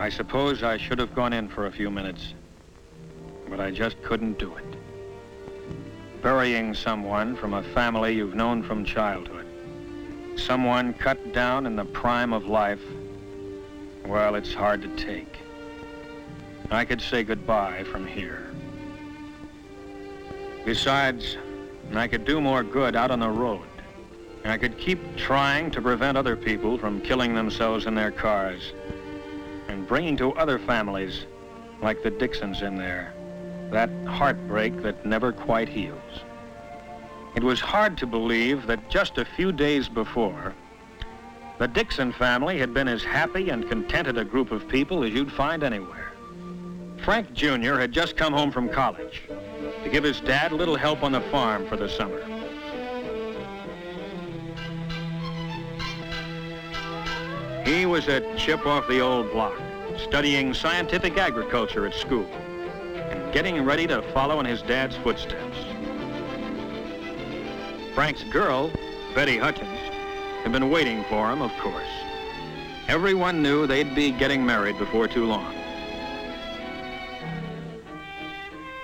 I suppose I should have gone in for a few minutes, but I just couldn't do it. Burying someone from a family you've known from childhood, someone cut down in the prime of life, well, it's hard to take. I could say goodbye from here. Besides, I could do more good out on the road. I could keep trying to prevent other people from killing themselves in their cars and bringing to other families, like the Dixons in there, that heartbreak that never quite heals. It was hard to believe that just a few days before, the Dixon family had been as happy and contented a group of people as you'd find anywhere. Frank Jr. had just come home from college to give his dad a little help on the farm for the summer. He was a chip off the old block, studying scientific agriculture at school and getting ready to follow in his dad's footsteps. Frank's girl, Betty Hutchins, had been waiting for him, of course. Everyone knew they'd be getting married before too long.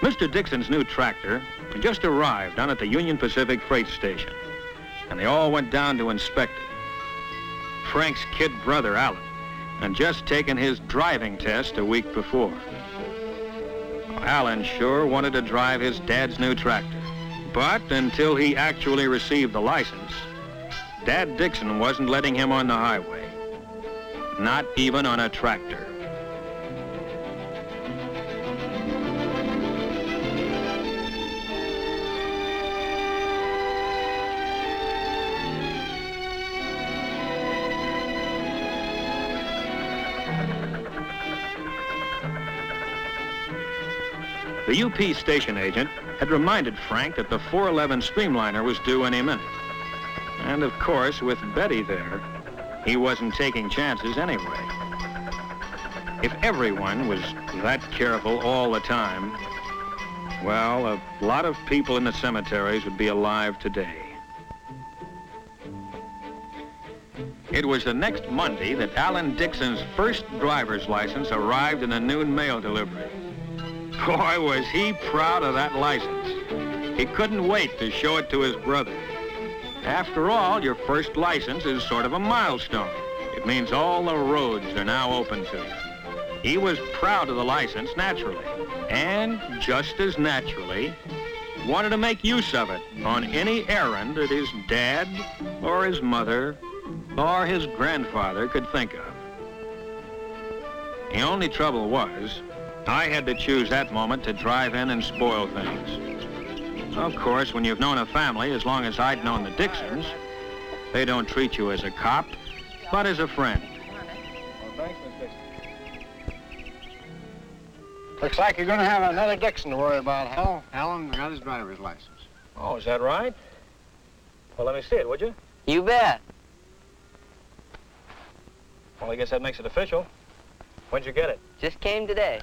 Mr. Dixon's new tractor had just arrived down at the Union Pacific freight station, and they all went down to inspect it. Frank's kid brother, Alan, had just taken his driving test a week before. Alan sure wanted to drive his dad's new tractor, but until he actually received the license, Dad Dixon wasn't letting him on the highway, not even on a tractor. The UP station agent had reminded Frank that the 411 Streamliner was due any minute. And of course, with Betty there, he wasn't taking chances anyway. If everyone was that careful all the time, well, a lot of people in the cemeteries would be alive today. It was the next Monday that Alan Dixon's first driver's license arrived in a noon mail delivery. Boy, was he proud of that license. He couldn't wait to show it to his brother. After all, your first license is sort of a milestone. It means all the roads are now open to you. He was proud of the license, naturally, and just as naturally, wanted to make use of it on any errand that his dad or his mother or his grandfather could think of. The only trouble was, I had to choose that moment to drive in and spoil things. Of course, when you've known a family as long as I'd known the Dixons, they don't treat you as a cop, but as a friend. Well, thanks, Miss Dixon. Looks like you're going to have another Dixon to worry about, Hal. Alan got his driver's license. Oh, is that right? Well, let me see it, would you? You bet. Well, I guess that makes it official. When'd you get it? Just came today.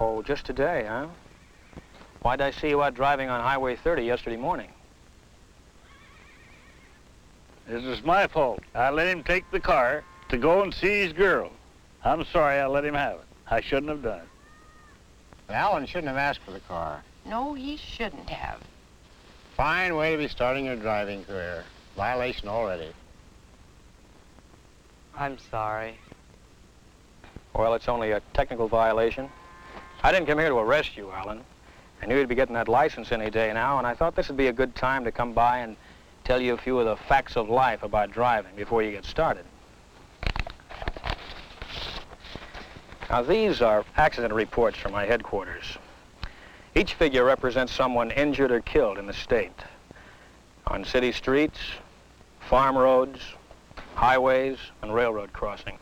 Oh, just today, huh? Why'd I see you out driving on Highway 30 yesterday morning? This is my fault. I let him take the car to go and see his girl. I'm sorry I let him have it. I shouldn't have done it. But Alan shouldn't have asked for the car. No, he shouldn't have. Fine way to be starting your driving career. Violation already. I'm sorry. Well, it's only a technical violation. I didn't come here to arrest you, Alan. I knew you'd be getting that license any day now, and I thought this would be a good time to come by and tell you a few of the facts of life about driving before you get started. Now, these are accident reports from my headquarters. Each figure represents someone injured or killed in the state. On city streets, farm roads, highways, and railroad crossings.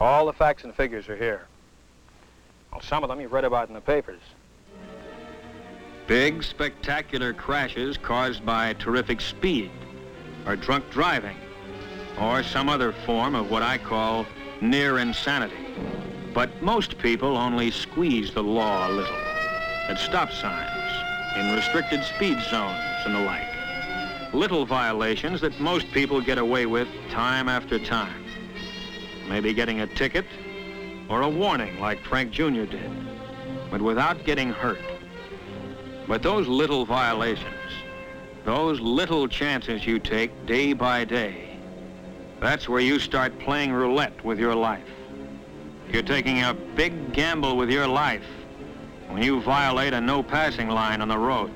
All the facts and figures are here. Well, some of them you've read about in the papers. Big, spectacular crashes caused by terrific speed, or drunk driving, or some other form of what I call near insanity. But most people only squeeze the law a little, at stop signs, in restricted speed zones and the like. Little violations that most people get away with time after time. Maybe getting a ticket or a warning like Frank Jr. did, but without getting hurt. But those little violations, those little chances you take day by day, that's where you start playing roulette with your life. You're taking a big gamble with your life when you violate a no passing line on the road.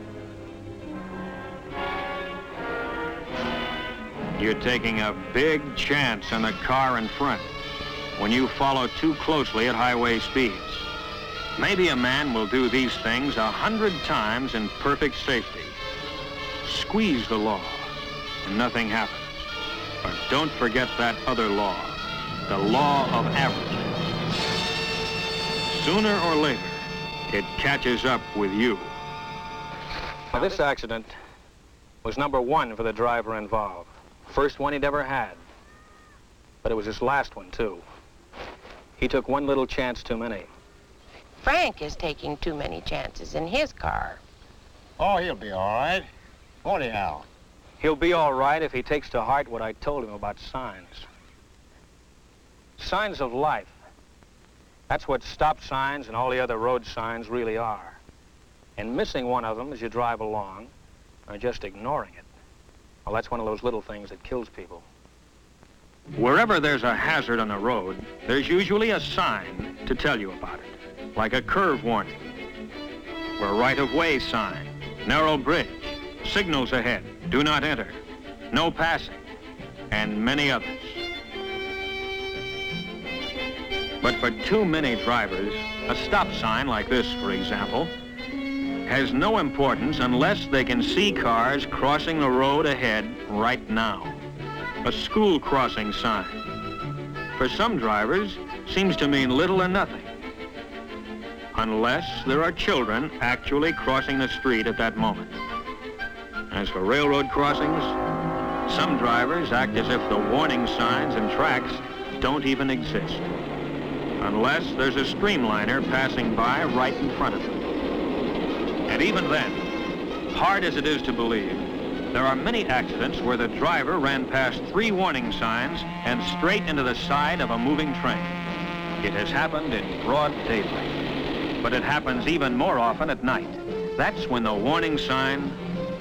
You're taking a big chance on the car in front when you follow too closely at highway speeds. Maybe a man will do these things 100 times in perfect safety. Squeeze the law and nothing happens. But don't forget that other law, the law of averages. Sooner or later, it catches up with you. Now, this accident was number 1 for the driver involved. First one he'd ever had. But it was his last one, too. He took one little chance too many. Frank is taking too many chances in his car. Oh, he'll be all right. Won't he, Al? He'll be all right if he takes to heart what I told him about signs. Signs of life. That's what stop signs and all the other road signs really are. And missing one of them as you drive along, or just ignoring it, well, that's one of those little things that kills people. Wherever there's a hazard on the road, there's usually a sign to tell you about it, like a curve warning, or a right-of-way sign, narrow bridge, signals ahead, do not enter, no passing, and many others. But for too many drivers, a stop sign like this, for example, has no importance unless they can see cars crossing the road ahead right now. A school crossing sign. For some drivers, seems to mean little or nothing, unless there are children actually crossing the street at that moment. As for railroad crossings, some drivers act as if the warning signs and tracks don't even exist, unless there's a streamliner passing by right in front of them. And even then, hard as it is to believe, there are many accidents where the driver ran past 3 warning signs and straight into the side of a moving train. It has happened in broad daylight, but it happens even more often at night. That's when the warning sign,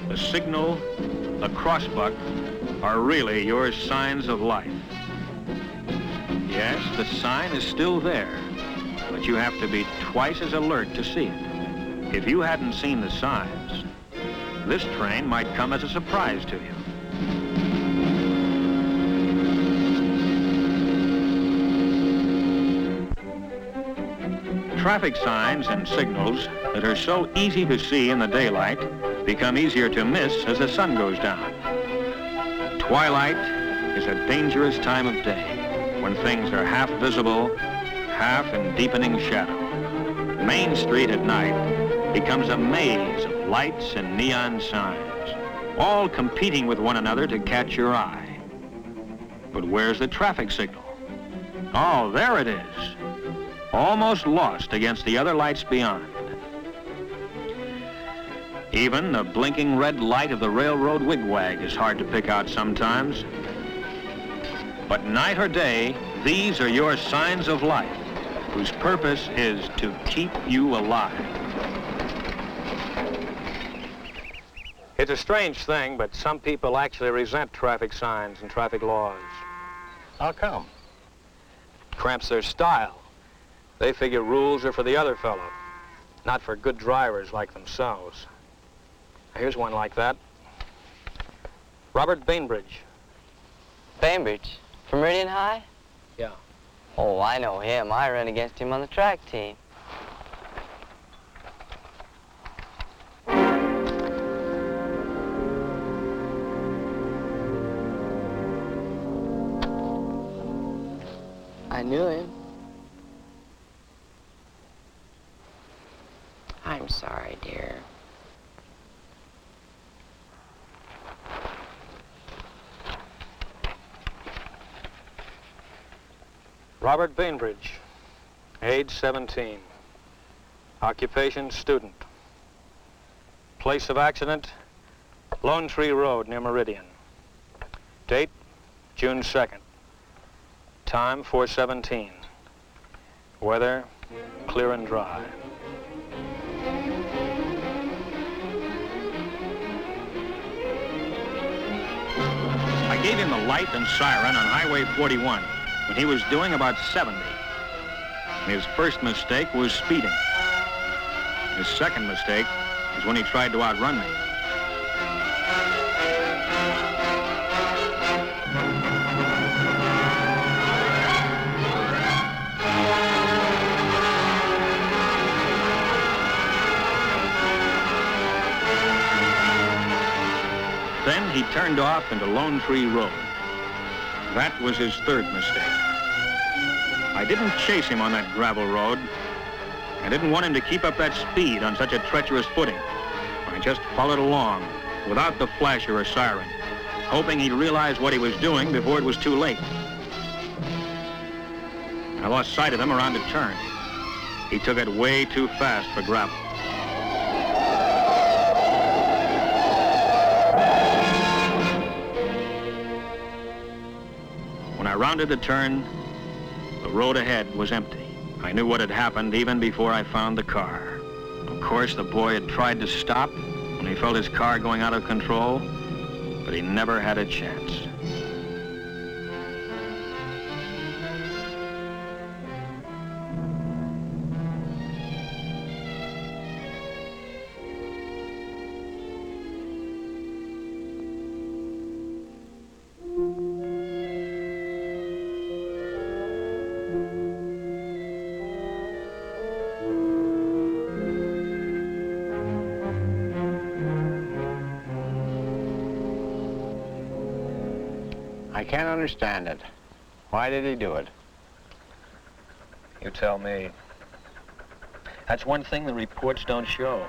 the signal, the crossbuck are really your signs of life. Yes, the sign is still there, but you have to be twice as alert to see it. If you hadn't seen the signs, this train might come as a surprise to you. Traffic signs and signals that are so easy to see in the daylight become easier to miss as the sun goes down. Twilight is a dangerous time of day when things are half visible, half in deepening shadow. Main Street at night becomes a maze of lights and neon signs, all competing with one another to catch your eye. But where's the traffic signal? Oh, there it is, almost lost against the other lights beyond. Even the blinking red light of the railroad wigwag is hard to pick out sometimes. But night or day, these are your signs of life, whose purpose is to keep you alive. It's a strange thing, but some people actually resent traffic signs and traffic laws. How come? Cramps their style. They figure rules are for the other fellow, not for good drivers like themselves. Here's one like that. Robert Bainbridge. Bainbridge? From Meridian High? Yeah. Oh, I know him. I ran against him on the track team. I knew him. I'm sorry, dear. Robert Bainbridge, age 17. Occupation, student. Place of accident, Lone Tree Road near Meridian. Date, June 2nd. Time, 4:17. Weather clear and dry. I gave him the light and siren on Highway 41 when he was doing about 70. His first mistake was speeding. His second mistake was when he tried to outrun me. Then he turned off into Lone Tree Road. That was his third mistake. I didn't chase him on that gravel road. I didn't want him to keep up that speed on such a treacherous footing. I just followed along without the flasher or siren, hoping he'd realize what he was doing before it was too late. I lost sight of him around a turn. He took it way too fast for gravel. When I rounded the turn, the road ahead was empty. I knew what had happened even before I found the car. Of course, the boy had tried to stop when he felt his car going out of control, but he never had a chance. I can't understand it. Why did he do it? You tell me. That's one thing the reports don't show.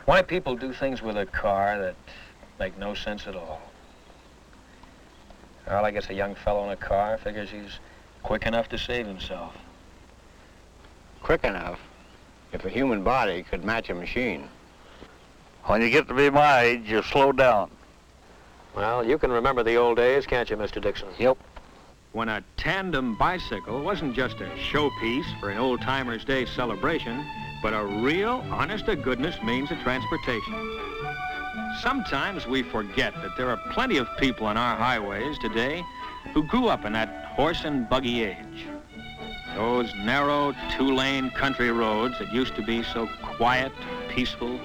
Why people do things with a car that make no sense at all. Well, I guess a young fellow in a car figures he's quick enough to save himself. Quick enough? If a human body could match a machine. When you get to be my age, you slow down. Well, you can remember the old days, can't you, Mr. Dixon? Yep. When a tandem bicycle wasn't just a showpiece for an old-timers' day celebration, but a real, honest-to-goodness means of transportation. Sometimes we forget that there are plenty of people on our highways today who grew up in that horse and buggy age. Those narrow, two-lane country roads that used to be so quiet, peaceful,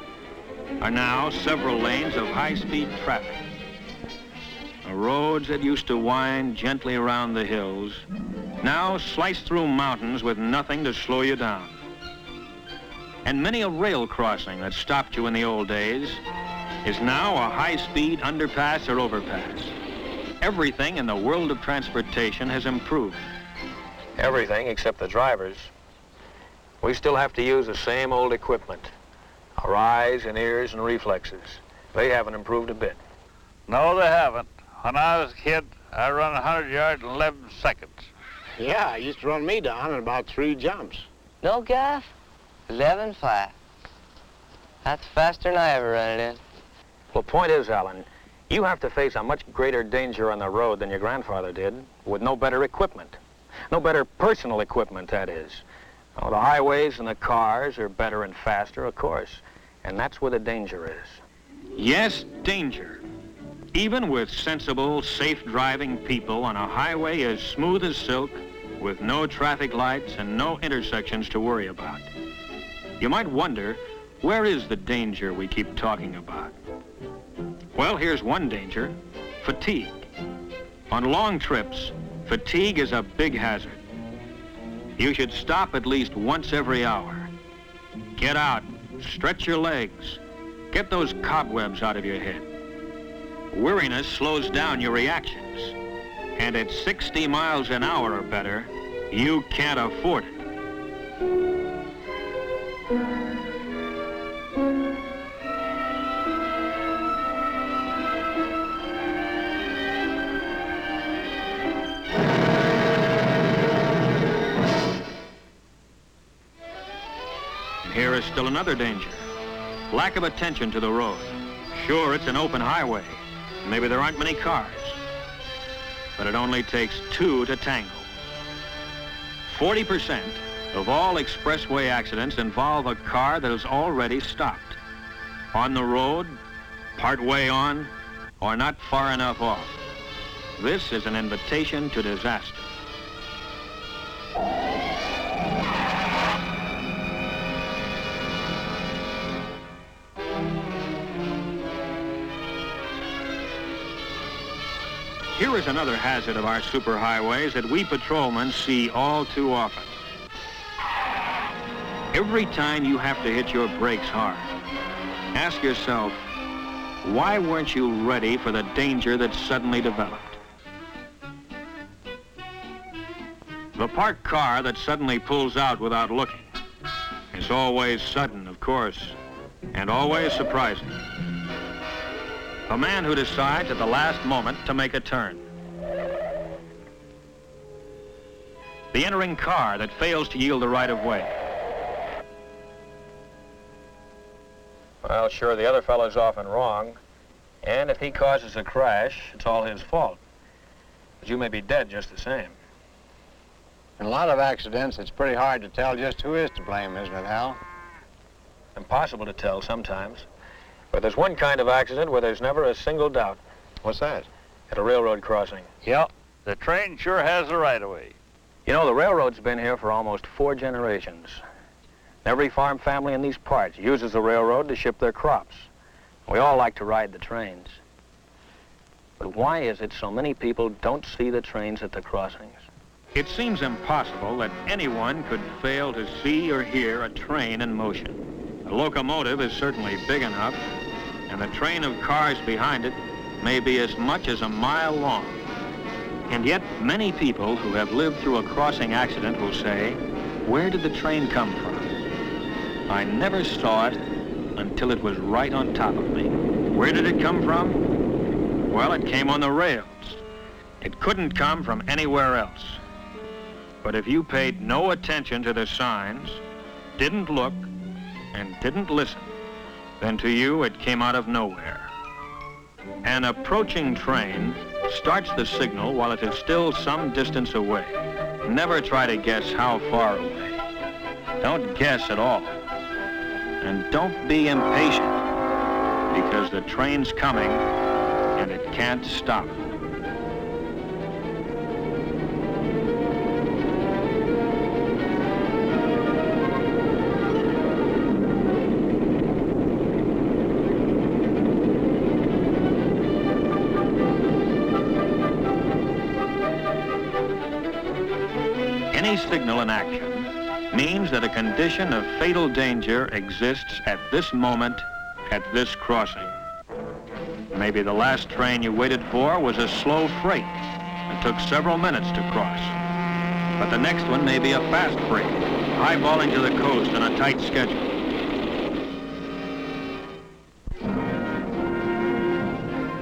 are now several lanes of high-speed traffic. The roads that used to wind gently around the hills now slice through mountains with nothing to slow you down. And many a rail crossing that stopped you in the old days is now a high-speed underpass or overpass. Everything in the world of transportation has improved. Everything except the drivers. We still have to use the same old equipment. Our eyes and ears and reflexes. They haven't improved a bit. No, they haven't. When I was a kid, I run 100 yards in 11 seconds. Yeah, he used to run me down in about 3 jumps. No, Gaff? 11 flat. That's faster than I ever run it in. Well, point is, Alan, you have to face a much greater danger on the road than your grandfather did, with no better equipment. No better personal equipment, that is. Oh, the highways and the cars are better and faster, of course, and that's where the danger is. Yes, danger. Even with sensible, safe-driving people on a highway as smooth as silk, with no traffic lights and no intersections to worry about. You might wonder, where is the danger we keep talking about? Well, here's one danger: fatigue. On long trips, fatigue is a big hazard. You should stop at least once every hour. Get out, stretch your legs, get those cobwebs out of your head. Weariness slows down your reactions, and at 60 miles an hour or better, you can't afford it. And here is still another danger: lack of attention to the road. Sure, it's an open highway. Maybe there aren't many cars, but it only takes 2 to tango. 40% of all expressway accidents involve a car that is already stopped. On the road, part way on, or not far enough off. This is an invitation to disaster. Here is another hazard of our superhighways that we patrolmen see all too often. Every time you have to hit your brakes hard, ask yourself, why weren't you ready for the danger that suddenly developed? The parked car that suddenly pulls out without looking is always sudden, of course, and always surprising. The man who decides at the last moment to make a turn. The entering car that fails to yield the right of way. Well, sure, the other fellow's often wrong, and if he causes a crash, it's all his fault. But you may be dead just the same. In a lot of accidents, it's pretty hard to tell just who is to blame, isn't it, Hal? Impossible to tell sometimes. But there's one kind of accident where there's never a single doubt. What's that? At a railroad crossing. Yep, the train sure has the right-of-way. You know, the railroad's been here for almost 4 generations. Every farm family in these parts uses the railroad to ship their crops. We all like to ride the trains. But why is it so many people don't see the trains at the crossings? It seems impossible that anyone could fail to see or hear a train in motion. A locomotive is certainly big enough, and the train of cars behind it may be as much as a mile long. And yet, many people who have lived through a crossing accident will say, where did the train come from? I never saw it until it was right on top of me. Where did it come from? Well, it came on the rails. It couldn't come from anywhere else. But if you paid no attention to the signs, didn't look, and didn't listen, then to you it came out of nowhere. An approaching train starts the signal while it is still some distance away. Never try to guess how far away. Don't guess at all. And don't be impatient, because the train's coming and it can't stop. Any signal in action means that a condition of fatal danger exists at this moment, at this crossing. Maybe the last train you waited for was a slow freight and took several minutes to cross. But the next one may be a fast freight, eyeballing to the coast on a tight schedule.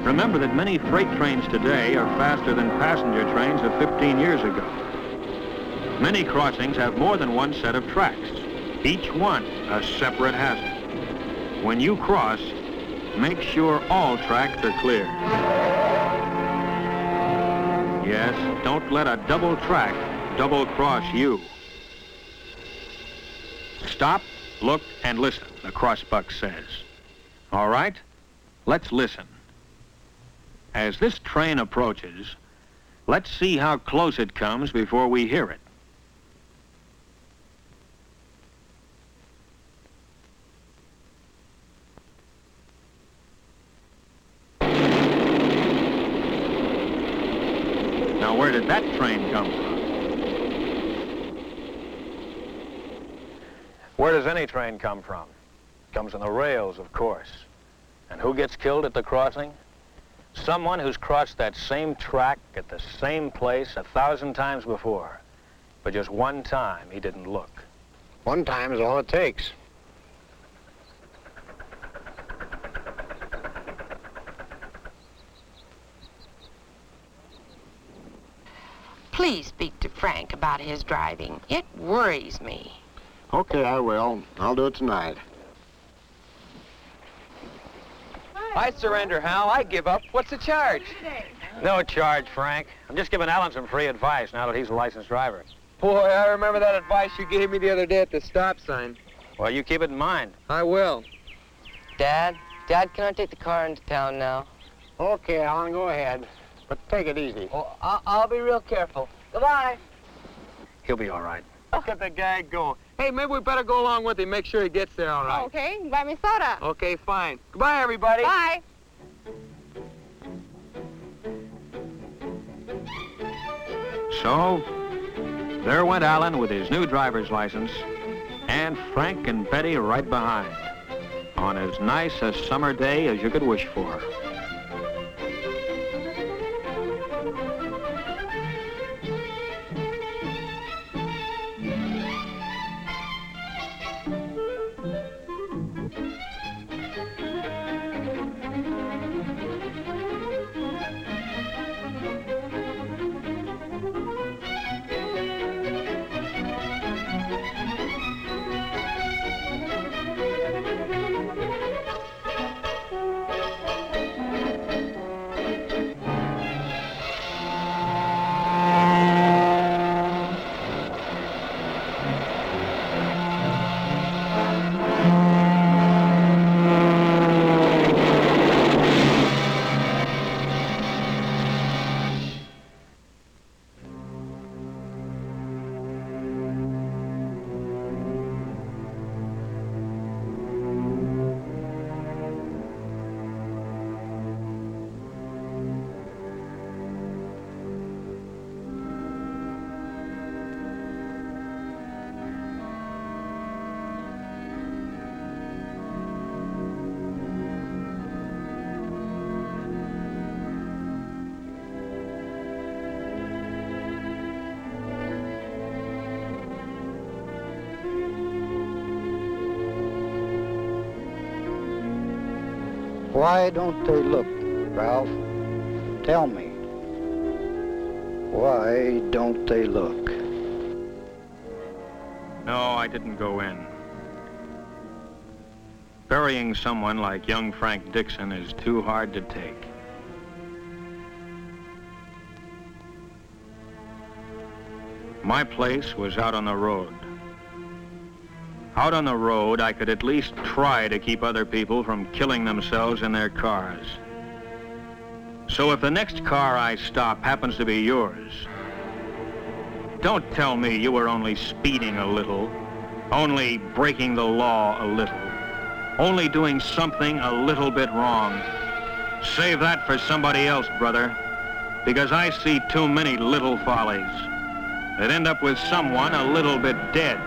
Remember that many freight trains today are faster than passenger trains of 15 years ago. Many crossings have more than one set of tracks, each one a separate hazard. When you cross, make sure all tracks are clear. Yes, don't let a double track double-cross you. Stop, look, and listen, the crossbuck says. All right, let's listen. As this train approaches, let's see how close it comes before we hear it. Now, where did that train come from? Where does any train come from? It comes on the rails, of course. And who gets killed at the crossing? Someone who's crossed that same track at the same place 1,000 times before. But just one time he didn't look. One time is all it takes. Please speak to Frank about his driving. It worries me. Okay, I will. I'll do it tonight. I surrender, Hal. I give up. What's the charge? No charge, Frank. I'm just giving Alan some free advice now that he's a licensed driver. Boy, I remember that advice you gave me the other day at the stop sign. Well, you keep it in mind. I will. Dad, can I take the car into town now? Okay, Alan, go ahead. But take it easy. Oh, I'll be real careful. Goodbye. He'll be all right. Look at the guy go. Hey, maybe we better go along with him, make sure he gets there all right. Okay, buy me soda. Okay, fine. Goodbye, everybody. Bye. So, there went Alan with his new driver's license, and Frank and Betty right behind, on as nice a summer day as you could wish for. Why don't they look, Ralph? Tell me. Why don't they look? No, I didn't go in. Burying someone like young Frank Dixon is too hard to take. My place was out on the road. Out on the road, I could at least try to keep other people from killing themselves in their cars. So if the next car I stop happens to be yours, don't tell me you were only speeding a little, only breaking the law a little, only doing something a little bit wrong. Save that for somebody else, brother, because I see too many little follies that end up with someone a little bit dead.